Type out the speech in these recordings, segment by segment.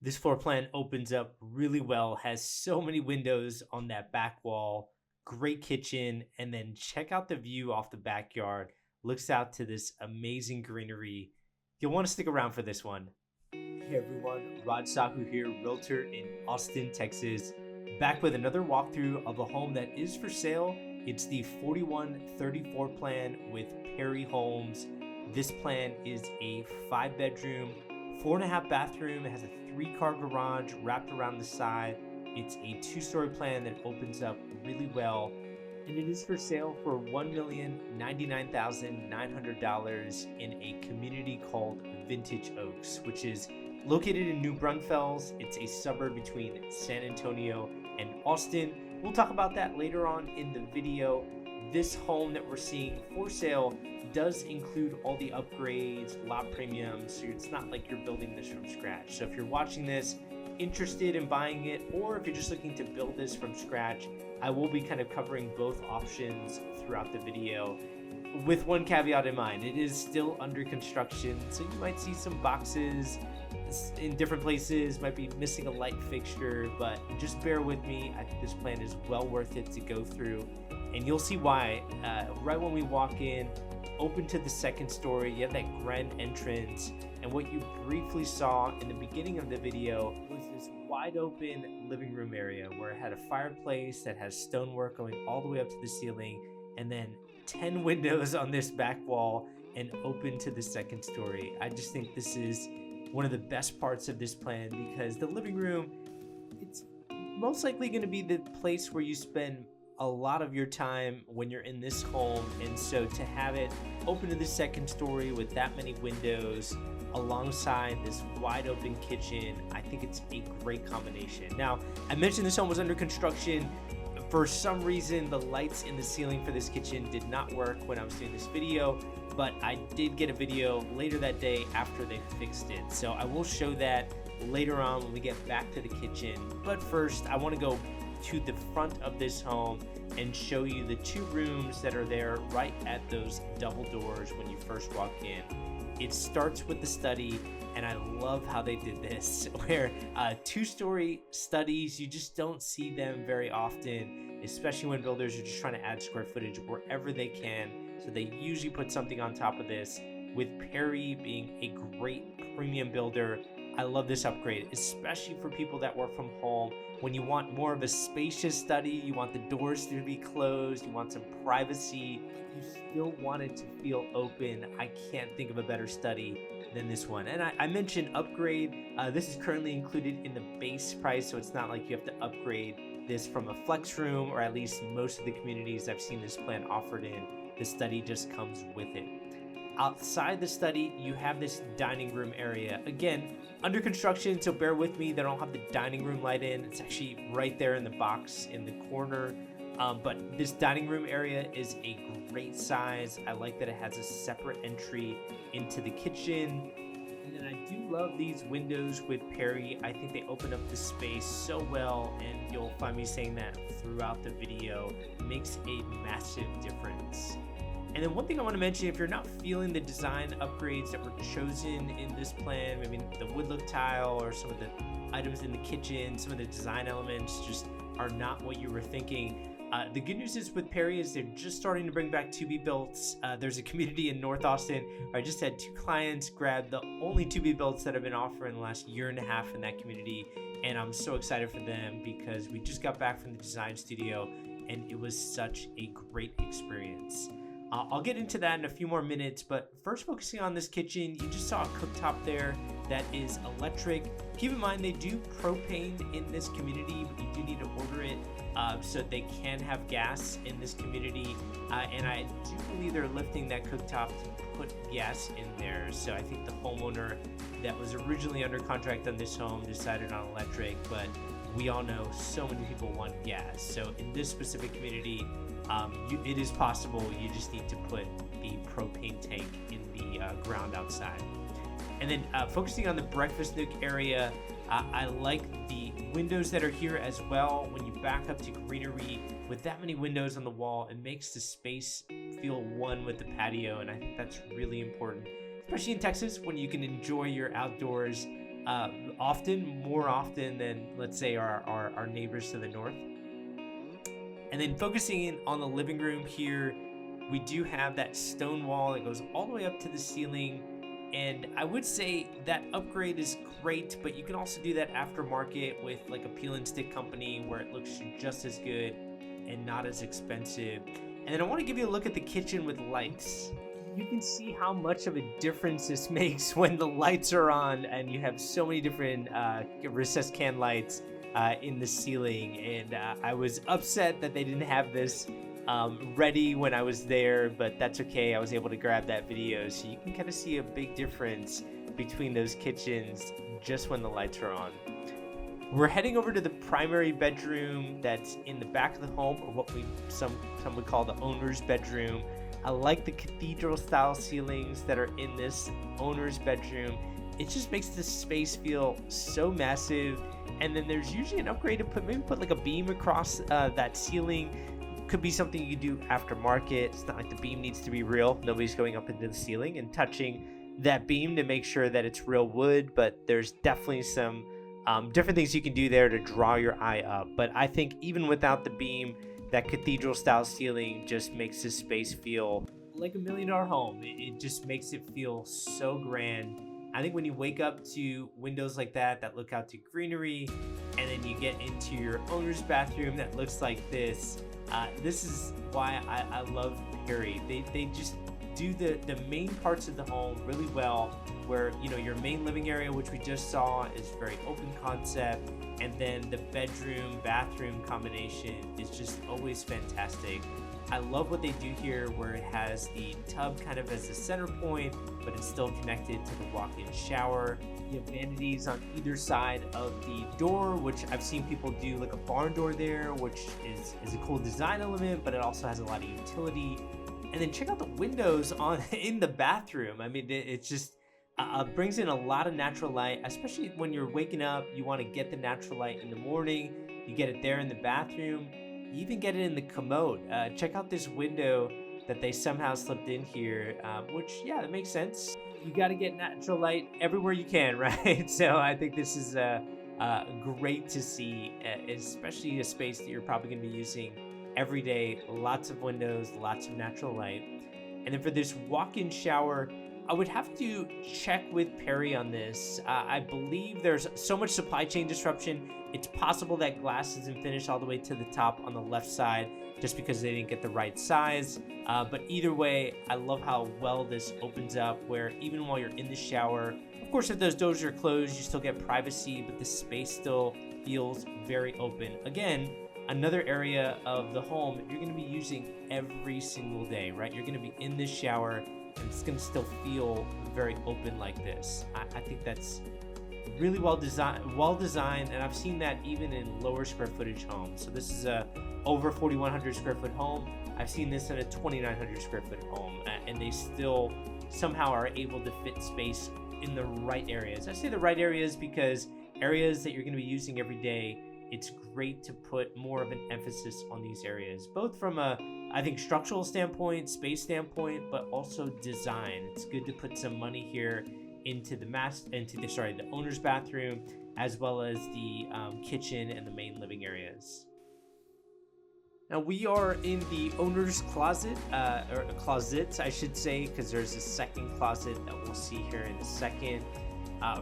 This floor plan opens up really well, has so many windows on that back wall, great kitchen, and then check out the view off the backyard. Looks out to this amazing greenery. You'll want to stick around for this one. Hey everyone, Rod Sahu here, realtor in Austin, Texas, back with another walkthrough of a home that is for sale. It's the 4134 plan with PerryHomes. This plan is a 5-bedroom, 4.5 bathroom. It has a 3-car garage wrapped around the side. It's a 2-story plan that opens up really well, and it is for sale for $1,099,900 in a community called Vintage Oaks, which is located in New Braunfels. It's a suburb between San Antonio and Austin. We'll talk about that later on in the video. This home that we're seeing for sale does include all the upgrades, lot premiums, so it's not like you're building this from scratch. So if you're watching this, interested in buying it, or if you're just looking to build this from scratch, I will be kind of covering both options throughout the video, with one caveat in mind. It is still under construction, so you might see some boxes in different places, might be missing a light fixture, but just bear with me. I think this plan is well worth it to go through, and you'll see why. Right when we walk in, open to the second story, you have that grand entrance, and what you briefly saw in the beginning of the video was this wide open living room area where it had a fireplace that has stonework going all the way up to the ceiling, and then 10 windows on this back wall and open to the second story. I just think this is one of the best parts of this plan, because the living room, it's most likely going to be the place where you spend a lot of your time when you're in this home, and so to have it open to the second story with that many windows alongside this wide open kitchen, I think it's a great combination. Now, I mentioned this home was under construction. For some reason, the lights in the ceiling for this kitchen did not work when I was doing this video, but I did get a video later that day after they fixed it, so I will show that later on when we get back to the kitchen. But first, I want to go to the front of this home and show you the 2 rooms that are there right at those double doors when you first walk in. It starts with the study, and I love how they did this, where 2-story studies, you just don't see them very often, especially when builders are just trying to add square footage wherever they can. So they usually put something on top of this. With Perry being a great premium builder, I love this upgrade, especially for people that work from home. When you want more of a spacious study, you want the doors to be closed, you want some privacy, you still want it to feel open. I can't think of a better study than this one. And I mentioned upgrade. This is currently included in the base price, so it's not like you have to upgrade this from a flex room, or at least most of the communities I've seen this plan offered in, the study just comes with it. Outside the study, you have this dining room area. Again, under construction, so bear with me. They don't have the dining room light in. It's actually right there in the box in the corner. But this dining room area is a great size. I like that it has a separate entry into the kitchen. And then I do love these windows with Perry. I think they open up the space so well, and you'll find me saying that throughout the video. It makes a massive difference. And then one thing I want to mention, if you're not feeling the design upgrades that were chosen in this plan, maybe the wood look tile or some of the items in the kitchen, some of the design elements just are not what you were thinking. The good news is with Perry is they're just starting to bring back to-be-builts. There's a community in North Austin where I just had 2 clients grab the only to-be-builts that have been offered in the last 1.5 years in that community, and I'm so excited for them because we just got back from the design studio and it was such a great experience. I'll get into that in a few more minutes, but first focusing on this kitchen, you just saw a cooktop there that is electric. Keep in mind they do propane in this community, but you do need to order it so they can have gas in this community. And I do believe they're lifting that cooktop to put gas in there. So I think the homeowner that was originally under contract on this home decided on electric, but we all know so many people want gas. So in this specific community, it is possible. You just need to put the propane tank in the ground outside. And then focusing on the breakfast nook area, I like the windows that are here as well. When you back up to greenery, with that many windows on the wall, it makes the space feel one with the patio, and I think that's really important, especially in Texas when you can enjoy your outdoors more often than, let's say, our neighbors to the north. And then focusing in on the living room here, we do have that stone wall that goes all the way up to the ceiling. And I would say that upgrade is great, but you can also do that aftermarket with like a peel and stick company where it looks just as good and not as expensive. And then I want to give you a look at the kitchen with lights. You can see how much of a difference this makes when the lights are on and you have so many different recessed can lights in the ceiling. And I was upset that they didn't have this ready when I was there, but that's okay. I was able to grab that video, so you can kind of see a big difference between those kitchens just when the lights are on. We're heading over to the primary bedroom that's in the back of the home, or what some would call the owner's bedroom. I like the cathedral style ceilings that are in this owner's bedroom. It just makes the space feel so massive. And then there's usually an upgrade to put like a beam across that ceiling. Could be something you do aftermarket. It's not like the beam needs to be real. Nobody's going up into the ceiling and touching that beam to make sure that it's real wood, but there's definitely some different things you can do there to draw your eye up. But I think even without the beam, that cathedral style ceiling just makes this space feel like $1 million home. It just makes it feel so grand. I think when you wake up to windows like that look out to greenery, and then you get into your owner's bathroom that looks like this, this is why I love Perry. They just do the main parts of the home really well, where, you know, your main living area, which we just saw, is very open concept, and then the bedroom bathroom combination is just always fantastic. I love what they do here, where it has the tub kind of as the center point, but it's still connected to the walk-in shower. You have vanities on either side of the door, which I've seen people do like a barn door there, which is a cool design element, but it also has a lot of utility. And then check out the windows in the bathroom. I mean, it's just brings in a lot of natural light, especially when you're waking up. You want to get the natural light in the morning. You get it there in the bathroom. You even get it in the commode. Check out this window that they somehow slipped in here, which, yeah, that makes sense. You got to get natural light everywhere you can, right? So I think this is great to see, especially a space that you're probably going to be using every day. Lots of windows, lots of natural light. And then for this walk-in shower, I would have to check with Perry on this. I believe there's so much supply chain disruption. It's possible that glass isn't finished all the way to the top on the left side just because they didn't get the right size. But either way, I love how well this opens up, where even while you're in the shower, of course, if those doors are closed, you still get privacy, but the space still feels very open. Again, another area of the home that you're going to be using every single day, right? You're going to be in this shower, and it's going to still feel very open like this. I think that's really well designed, and I've seen that even in lower square footage homes. So this is a over 4,100 square foot home. I've seen this in a 2,900 square foot home, and they still somehow are able to fit space in the right areas. I say the right areas because areas that you're going to be using every day, it's great to put more of an emphasis on these areas, both from a, I think, structural standpoint, space standpoint, but also design. It's good to put some money here into the owner's bathroom, as well as the kitchen and the main living areas. Now we are in the owner's closet, or closets, I should say, because there's a second closet that we'll see here in a second.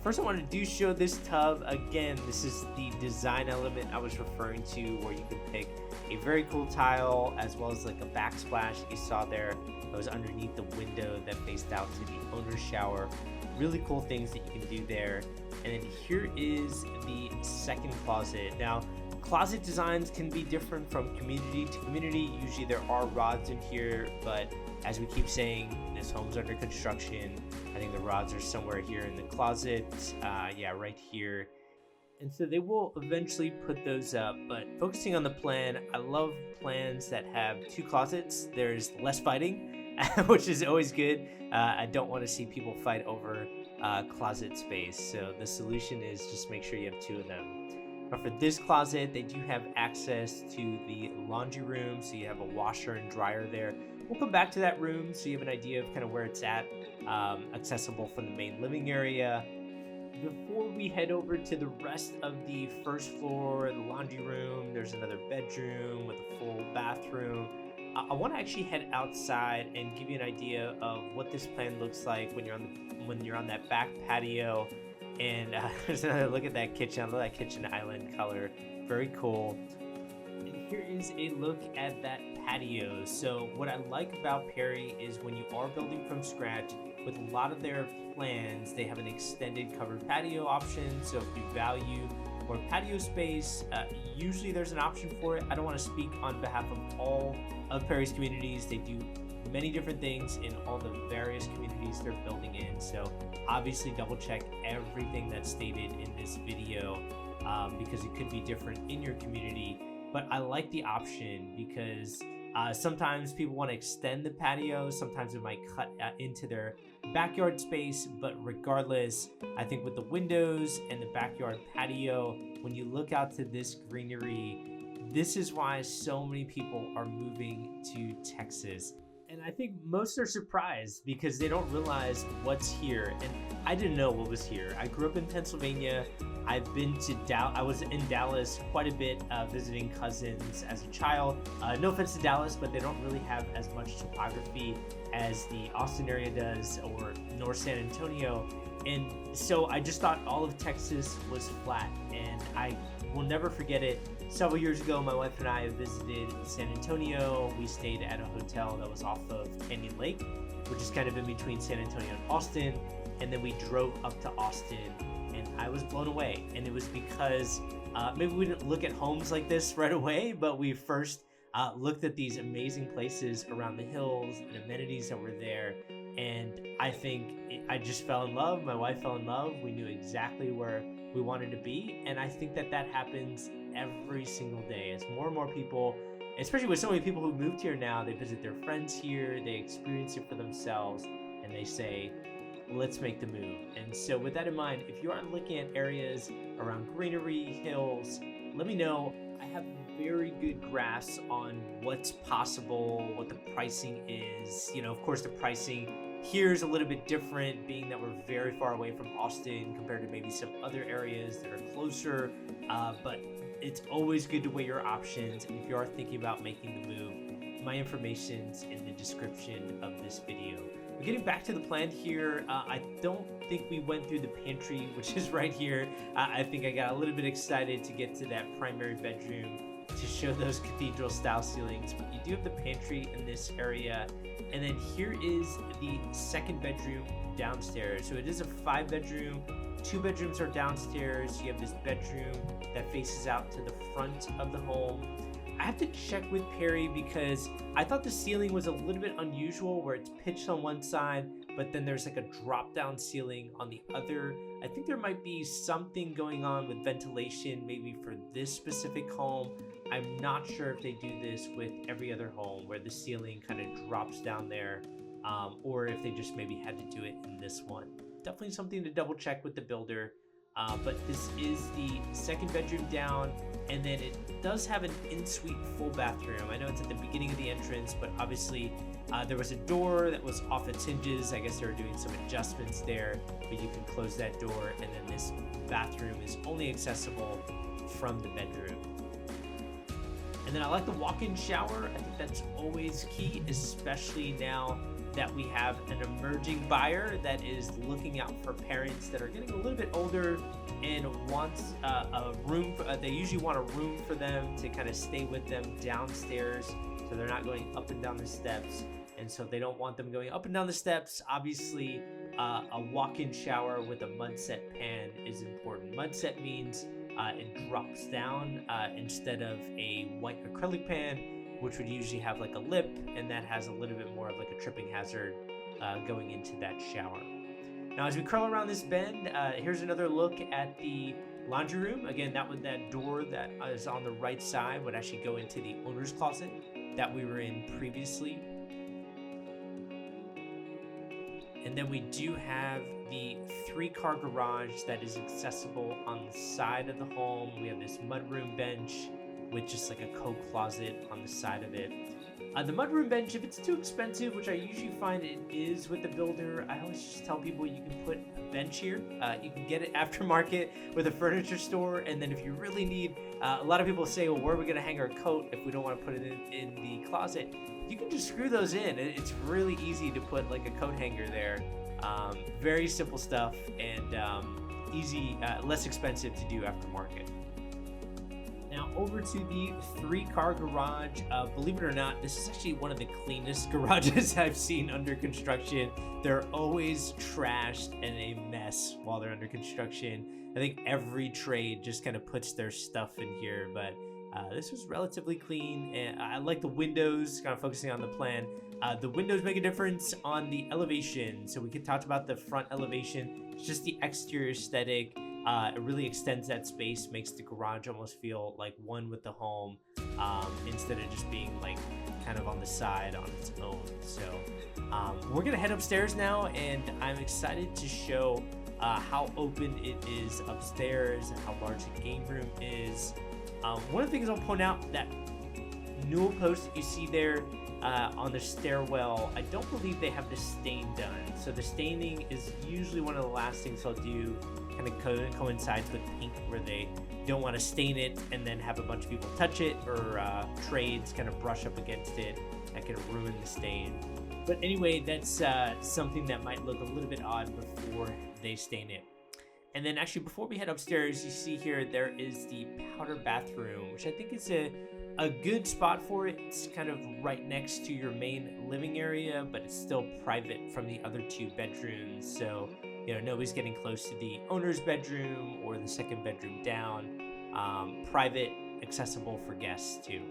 First, I wanted to show this tub. Again, this is the design element I was referring to, where you can pick a very cool tile, as well as like a backsplash that you saw there that was underneath the window that faced out to the owner's shower. Really cool things that you can do there. And then here is the second closet. Now, closet designs can be different from community to community. Usually there are rods in here, but as we keep saying, this home's under construction. I think the rods are somewhere here in the closet. Yeah, right here. And so they will eventually put those up, but focusing on the plan, I love plans that have two closets. There's less fighting, which is always good. I don't want to see people fight over closet space. So the solution is just make sure you have two of them. But for this closet, they do have access to the laundry room, so you have a washer and dryer there. We'll come back to that room so you have an idea of kind of where it's at, accessible from the main living area. before we head over to the rest of the first floor, the laundry room, there's another bedroom with a full bathroom. I want to actually head outside and give you an idea of what this plan looks like when you're on that back patio. And there's another look at that kitchen. I love that kitchen island color. Very cool. And here is a look at that patio. So what I like about Perry is when you are building from scratch, with a lot of their plans, they have an extended covered patio option. So if you value more patio space, usually there's an option for it. I don't want to speak on behalf of all of Perry's communities. They do many different things in all the various communities they're building in. So obviously double check everything that's stated in this video because it could be different in your community. But I like the option because sometimes people want to extend the patio. Sometimes it might cut into their backyard space. But regardless, I think with the windows and the backyard patio, when you look out to this greenery, this is why so many people are moving to Texas. And I think most are surprised because they don't realize what's here. And I didn't know what was here. I grew up in Pennsylvania. I've been to Dallas. I was in Dallas quite a bit visiting cousins as a child. No offense to Dallas, but they don't really have as much topography as the Austin area does or North San Antonio. And so I just thought all of Texas was flat. And I will never forget it. Several years ago, my wife and I visited San Antonio. We stayed at a hotel that was off of Canyon Lake, which is kind of in between San Antonio and Austin. And then we drove up to Austin, and I was blown away. And it was because maybe we didn't look at homes like this right away, but we first looked at these amazing places around the hills and amenities that were there. And I think I just fell in love. My wife fell in love. We knew exactly where we wanted to be. And I think that happens every single day as more and more people, especially with so many people who moved here now, they visit their friends here, they experience it for themselves, and they say, let's make the move. And so with that in mind, if you are looking at areas around greenery, hills, let me know. I have very good grasp on what's possible, what the pricing is. You know, of course, the pricing here is a little bit different, being that we're very far away from Austin compared to maybe some other areas that are closer. But it's always good to weigh your options. And if you are thinking about making the move, my information's in the description of this video. But getting back to the plan here, I don't think we went through the pantry, which is right here. I think I got a little bit excited to get to that primary bedroom to show those cathedral style ceilings. But you do have the pantry in this area. And then here is the second bedroom downstairs. So it is a 5-bedroom. 2 bedrooms are downstairs. You have this bedroom that faces out to the front of the home. I have to check with Perry because I thought the ceiling was a little bit unusual where it's pitched on one side, but then there's like a drop down ceiling on the other. I think there might be something going on with ventilation maybe for this specific home. I'm not sure if they do this with every other home where the ceiling kind of drops down there, or if they just maybe had to do it in this one. Definitely something to double check with the builder. But this is the second bedroom down, and then it does have an in-suite full bathroom. I know it's at the beginning of the entrance, but obviously there was a door that was off its hinges. I guess they were doing some adjustments there, but you can close that door, and then this bathroom is only accessible from the bedroom. And then I like the walk-in shower. I think that's always key, especially now that we have an emerging buyer that is looking out for parents that are getting a little bit older and wants a room. They usually want a room for them to kind of stay with them downstairs, so they're not going up and down the steps. And so they don't want them going up and down the steps. Obviously, a walk-in shower with a mud set pan is important. Mud set means it drops down instead of a white acrylic pan, which would usually have like a lip, and that has a little bit more of like a tripping hazard going into that shower. Now, as we curl around this bend, here's another look at the laundry room. Again, that door that is on the right side would actually go into the owner's closet that we were in previously. And then we do have the 3-car garage that is accessible on the side of the home. We have this mudroom bench with just like a coat closet on the side of it. The mudroom bench, if it's too expensive, which I usually find it is with the builder, I always just tell people you can put a bench here. You can get it aftermarket with a furniture store, and then if you really need, a lot of people say, well, where are we going to hang our coat if we don't want to put it in the closet? You can just screw those in. It's really easy to put like a coat hanger there. Very simple stuff, and easy, less expensive to do aftermarket. Now over to the 3-car garage. Believe it or not, this is actually one of the cleanest garages I've seen under construction. They're always trashed and a mess while they're under construction. I think every trade just kind of puts their stuff in here, but this was relatively clean, and I like the windows, kind of focusing on the plan. The windows make a difference on the elevation, so we could talk about the front elevation. It's just the exterior aesthetic. It really extends that space, makes the garage almost feel like one with the home, instead of just being like kind of on the side on its own. So we're gonna head upstairs now, and I'm excited to show how open it is upstairs and how large the game room is. One of the things I'll point out, that newel post that you see there on the stairwell, I don't believe they have the stain done. So the staining is usually one of the last things I'll do, kind of coincides with paint, where they don't want to stain it and then have a bunch of people touch it, or trades kind of brush up against it. That can ruin the stain. But anyway, that's something that might look a little bit odd before they stain it. And then actually, before we head upstairs, you see here there is the powder bathroom, which I think is a good spot for it. It's kind of right next to your main living area, but it's still private from the other 2 bedrooms. So, you know, nobody's getting close to the owner's bedroom or the second bedroom down. Private, accessible for guests too.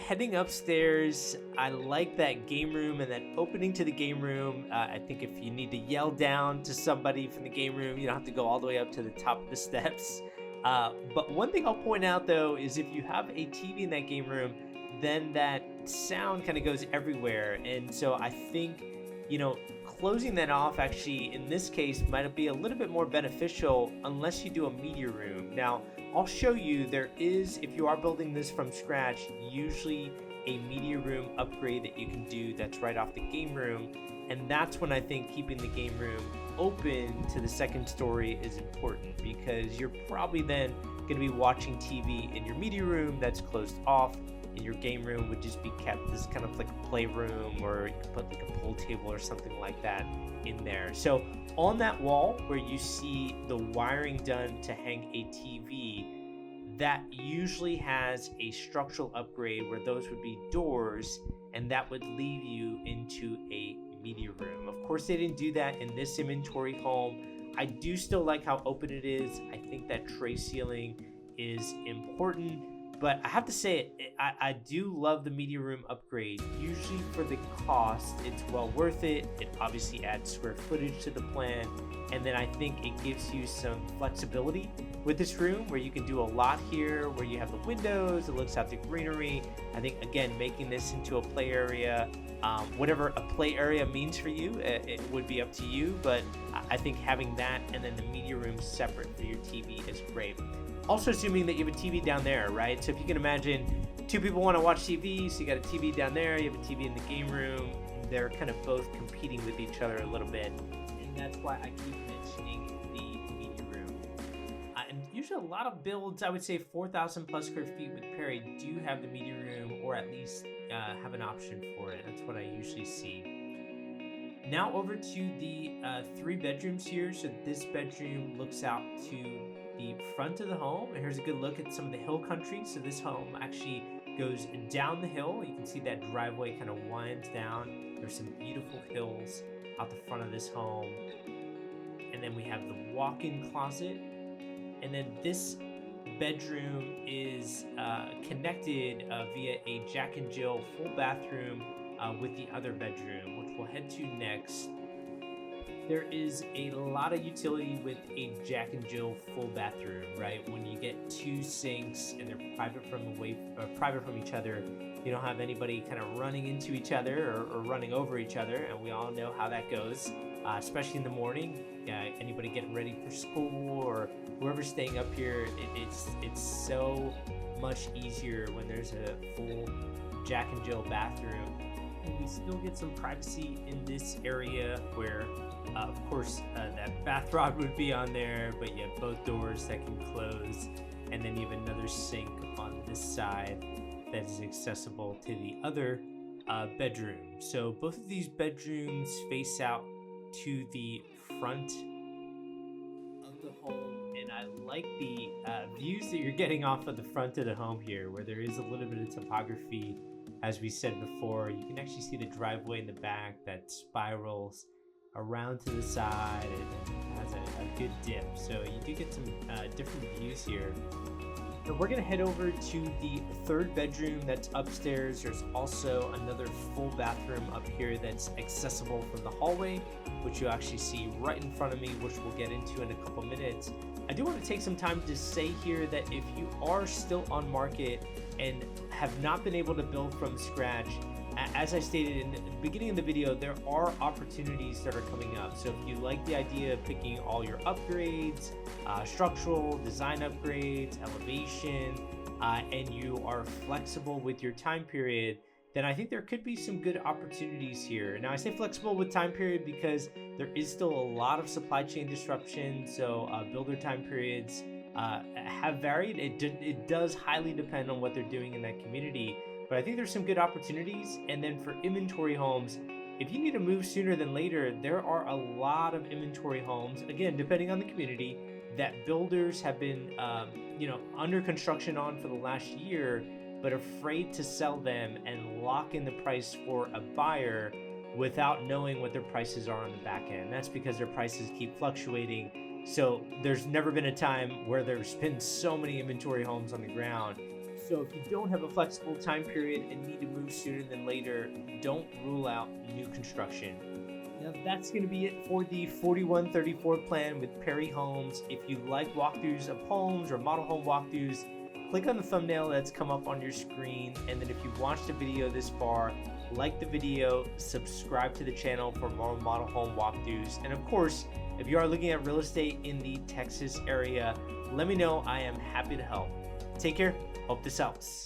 Heading upstairs, I like that game room and that opening to the game room. I think if you need to yell down to somebody from the game room, you don't have to go all the way up to the top of the steps. But one thing I'll point out though is if you have a TV in that game room, then that sound kind of goes everywhere. And so I think, you know, closing that off actually in this case might be a little bit more beneficial unless you do a media room. Now, I'll show you, there is, if you are building this from scratch, usually a media room upgrade that you can do that's right off the game room. And that's when I think keeping the game room open to the second story is important, because you're probably then going to be watching TV in your media room that's closed off, and your game room would just be kept as kind of like a playroom, or you could put like a pool table or something like that in there. So on that wall where you see the wiring done to hang a TV, that usually has a structural upgrade where those would be doors, and that would lead you into a media room. Of course, they didn't do that in this inventory home. I do still like how open it is. I think that tray ceiling is important, but I have to say, I do love the media room upgrade. Usually for the cost, it's well worth it. It obviously adds square footage to the plan, and then I think it gives you some flexibility with this room where you can do a lot here, where you have the windows, it looks out the greenery. I think, again, making this into a play area, whatever a play area means for you, it would be up to you, but I think having that and then the media room separate for your TV is great. Also assuming that you have a TV down there, right? So if you can imagine 2 people want to watch TV, so you got a TV down there, you have a TV in the game room, they're kind of both competing with each other a little bit. And that's why I keep mentioning the media room. And usually a lot of builds, I would say 4,000 plus square feet with Perry, do have the media room, or at least have an option for it. That's what I usually see. Now over to the 3 bedrooms here. So this bedroom looks out to the front of the home, and here's a good look at some of the hill country. So this home actually goes down the hill. You can see that driveway kind of winds down. There's some beautiful hills out the front of this home. And then we have the walk-in closet. And then this bedroom is connected via a Jack and Jill full bathroom with the other bedroom, which we'll head to next. There is a lot of utility with a Jack and Jill full bathroom, right? When you get 2 sinks and they're private from each other, you don't have anybody kind of running into each other or running over each other, and we all know how that goes, especially in the morning. Anybody getting ready for school or whoever's staying up here, it's so much easier when there's a full Jack and Jill bathroom. And we still get some privacy in this area where, of course, that bath rod would be on there, but you have both doors that can close. And then you have another sink on this side that is accessible to the other bedroom. So both of these bedrooms face out to the front of the home, and I like the views that you're getting off of the front of the home here, where there is a little bit of topography. As we said before, you can actually see the driveway in the back that spirals around to the side and has a good dip. So you do get some different views here. So we're gonna head over to the third bedroom that's upstairs. There's also another full bathroom up here that's accessible from the hallway, which you actually see right in front of me, which we'll get into in a couple minutes. I do want to take some time to say here that if you are still on market and have not been able to build from scratch, as I stated in the beginning of the video, there are opportunities that are coming up. So if you like the idea of picking all your upgrades, structural, design upgrades, elevation, and you are flexible with your time period, then I think there could be some good opportunities here. Now I say flexible with time period because there is still a lot of supply chain disruption. So builder time periods have varied. It does highly depend on what they're doing in that community. But I think there's some good opportunities. And then for inventory homes, if you need to move sooner than later, there are a lot of inventory homes, again, depending on the community, that builders have been under construction on for the last year, but afraid to sell them and lock in the price for a buyer without knowing what their prices are on the back end. That's because their prices keep fluctuating. So there's never been a time where there's been so many inventory homes on the ground. So if you don't have a flexible time period and need to move sooner than later, don't rule out new construction. Now that's going to be it for the 4134 plan with PerryHomes. If you like walkthroughs of homes or model home walkthroughs, click on the thumbnail that's come up on your screen. And then if you've watched the video this far, like the video, subscribe to the channel for more model home walkthroughs. And of course, if you are looking at real estate in the Texas area, let me know. I am happy to help. Take care. Hope this helps.